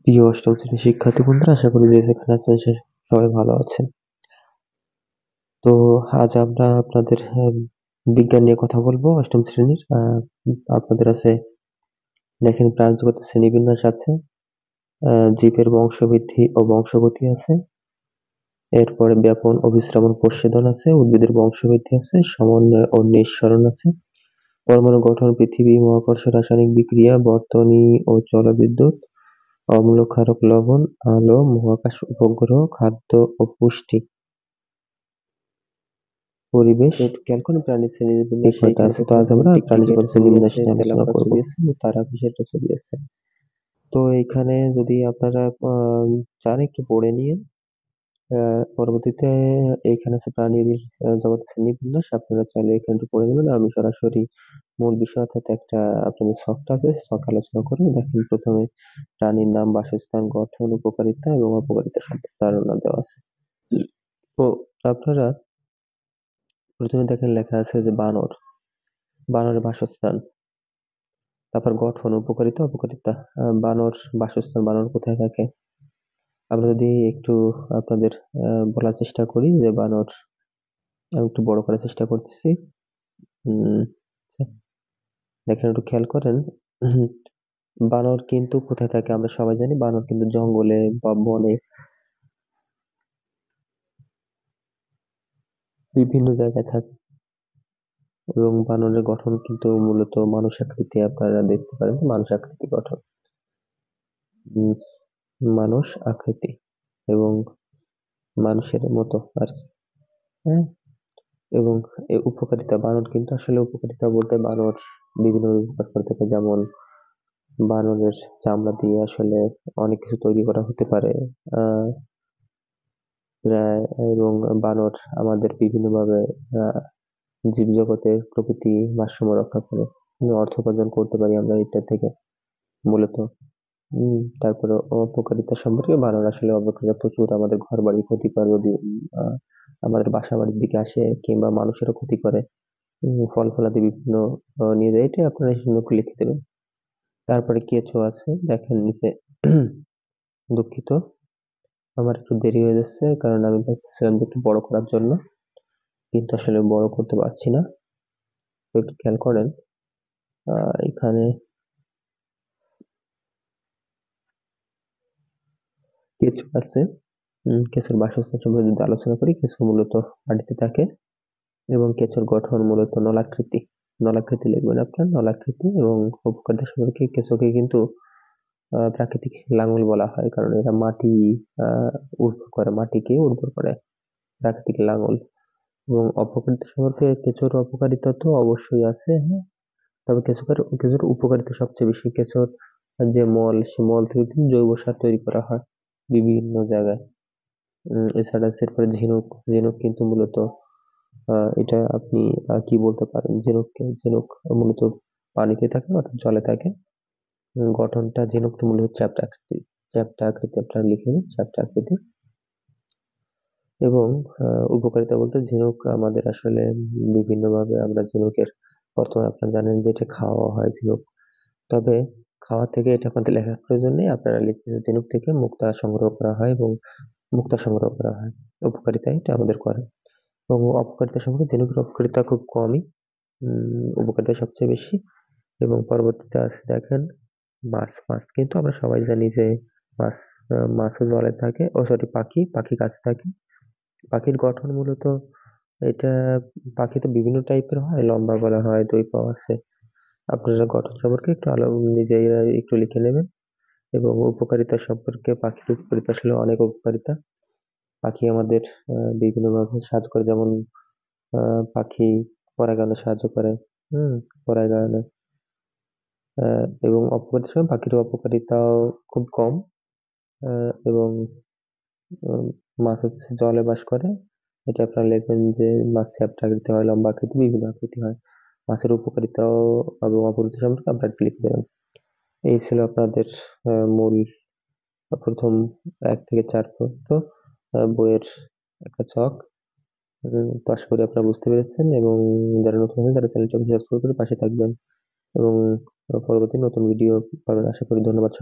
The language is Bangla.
প্রিয় অষ্টম শ্রেণীর শিক্ষার্থী বন্ধুরা, আশা করি যে যেখানে আছেন সবাই ভালো আছেন। তো আজ আমরা আপনাদের বিজ্ঞান নিয়ে কথা বলবো। অষ্টম শ্রেণীর আপনাদের আছে, দেখেন প্রাণজগতের শ্রেণীবিন্যাস আছে, জীবের বংশবৃদ্ধি ও বংশগতি আছে, এরপরে ব্যাপন ও বিশ্রামণ প্রচ্ছেদন আছে, উদ্ভিদের বংশবৃদ্ধি আছে, সমন্বয় ও নিঃসরণ আছে, পরমাণু গঠন, পৃথিবী, মহাকর্ষ, রাসায়নিক বিক্রিয়া, বর্তনী ও জলবিদ্যুৎ, অম্ল, ক্ষারক, লবণ, আলো, মহাকাশ, উপগ্রহ, খাদ্য ও পুষ্টি, পরিবেশ, ক্যালকুলাস, প্রাণী শ্রেণীবিন্যাস কয়টা আছে। তো আজ আমরা প্রাণীজগৎ শ্রেণীবিন্যাস নিয়ে আলোচনা করব। তারা বিষয়টা ছবি আছে। তো এখানে যদি আপনারা চান একটু পড়ে নিয়ে পরবর্তীতে এইখানে আছে প্রাণীর জগতের শ্রেণীবিন্যাস, আপনারা চাইলে এখানে একটু পড়ে নেবেন। আমি সরাসরি মূল বিষয় অর্থাৎ একটা আপনাদের ছকটা আছে, ছক আলোচনা করে দেখেন। প্রথমে প্রাণীর নাম, বাসস্থান, গঠন, উপকারিতা এবং অপকারিতা সম্পর্কে ধারণা দেওয়া আছে। তো আপনারা প্রথমে দেখেন লেখা আছে যে বানর, বানরের বাসস্থান, তারপর গঠন, উপকারিতা, অপকারিতা। বানর বাসস্থান, বানর কোথায় থাকে? আমরা যদি একটু আপনাদের বলার চেষ্টা করি যে বানর, আমি একটু বড় করার চেষ্টা করতেছি। দেখেন, একটু খেয়াল করেন। বানর কিন্তু কোথায় থাকে আমরা সবাই জানি, বানর কিন্তু জঙ্গলে বা বনে বিভিন্ন জায়গায় থাকে এবং বানরের গঠন কিন্তু মূলত মানুষ আকৃতি, আপনারা দেখতে পারেন মানুষ আকৃতি গঠন, মানুষ আকৃতি এবং মানুষের মতো আর কি। হ্যাঁ, এবং এই উপকারিতা, বানর কিন্তু আসলে উপকারিতা বলতে বানর বিভিন্ন উপকার করে থাকে, যেমন বানরের চামড়া দিয়ে আসলে অনেক কিছু তৈরি করা হতে পারে। আহ এবং বানর আমাদের বিভিন্নভাবে আহ জীবজগতে প্রকৃতি ভারসাম্য রক্ষা করে, অর্থ উপার্জন করতে পারি আমরা এটা থেকে মূলত। তারপরে অপকারিতা সম্পর্কে, বানর আসলে অপকারিতা প্রচুর, আমাদের ঘর বাড়ি ক্ষতি করে যদি আমাদের বাসা বাড়ির দিকে আসে, কিংবা মানুষেরও ক্ষতি করে, ফল ফলাদি বিভিন্ন নিয়ে যায়। এটাই আপনারা নোট লিখে দেবেন। তারপরে কেঁচো আছে, দেখেন নিচে। দুঃখিত, আমার একটু দেরি হয়ে যাচ্ছে, কারণ আমি ভাবছিলাম যে একটু বড় করার জন্য, কিন্তু আসলে বড় করতে পারছি না। একটু খেয়াল করেন এখানে কেঁচো আছে। কেঁচোর বাসস্থান সম্পর্কে যদি আলোচনা করি, কেঁচো মূলত মাটিতে থাকে এবং কেঁচোর গঠন মূলত নলাকৃতি। নলাকৃতি লিখবেন আপনার, নলাকৃতি। এবং উপকারিতা সম্পর্কে, কেঁচোকে কিন্তু প্রাকৃতিক লাঙল বলা হয়, কারণ এরা মাটি উর্বর করে, মাটিকে উর্বর করে, প্রাকৃতিক লাঙল। এবং অপকারিতা সম্পর্কে, কেঁচোর অপকারিতা তো অবশ্যই আছে, হ্যাঁ, তবে কেঁচোর উপকারিতা সবচেয়ে বেশি। কেঁচোর যে মল, সে মল থেকে কিন্তু জৈব সার তৈরি করা হয় বিভিন্ন জায়গায়। এছাড়া এরপরে ঝিনুক, ঝিনুক কিন্তু মূলত এটা আপনি কি বলতে পারেন, ঝিনুক মূলত পানিতে থাকে অর্থাৎ জলে থাকে। গঠনটা ঝিনুকটা মূলত চ্যাপ্টা আকৃতি, চ্যাপ্টা আকৃতি আপনারা লিখে নিন, চ্যাপ্টা আকৃতি। এবং উপকারিতা বলতে, ঝিনুক আমাদের আসলে বিভিন্নভাবে আমরা ঝিনুকের, বর্তমানে আপনারা জানেন যে এটা খাওয়া হয় ঝিনুক, তবে খাওয়া থেকে এটা আপনাদের লেখার প্রয়োজন নেই, আপনারা লিখবেন ঝিনুক থেকে মুক্তা সংগ্রহ করা হয় এবং মুক্তা সংগ্রহ করা হয়। উপকারিতা এটা আমাদের করে। এবং অপকারিতা সম্পর্কে, ঝিনুকের অপকারিতা খুব কমই, উপকারিতা সবচেয়ে বেশি। এবং পরবর্তীতে আছে দেখেন মাছ। মাছ কিন্তু আমরা সবাই জানি যে মাছ, মাছও জলে থাকে, ও সরি, পাখি, পাখি গাছে থাকে। পাখির গঠন মূলত এটা, পাখি তো বিভিন্ন টাইপের হয়, লম্বা গলা হয়, দুই পা আছে। আপনারা গঠন সম্পর্কে একটু নিজেরা একটু লিখে নেবেন। এবং উপকারিতা সম্পর্কে, পাখির উপকারিতা আসলে অনেক উপকারিতা। পাখি আমাদের বিভিন্নভাবে সাহায্য করে, যেমন পাখি পরাগায়নে সাহায্য করে, পরাগায়নে। এবং অপকারিতার সময় পাখির অপকারিতাও খুব কম। এবং মাছ হচ্ছে জলে বাস করে, এটা আপনারা লিখবেন যে মাছ চ্যাপ্টা আকৃতি হয়, লম্বা আকৃতি, বিভিন্ন আকৃতি হয়। মাছের উপকারিতাও এবং অপকারিতা সম্পর্কে আপনারা একটু লিখে দেবেন। এই ছিল আপনাদের মূল প্রথম 1 থেকে 4 পর্যন্ত বইয়ের একটা ছক। তো আশা করি আপনারা বুঝতে পেরেছেন, এবং যারা নতুন আছেন তারা চ্যানেলটি সাবস্ক্রাইব করে পাশে থাকবেন, এবং পরবর্তী নতুন ভিডিও পাবেন আশা করি। ধন্যবাদ।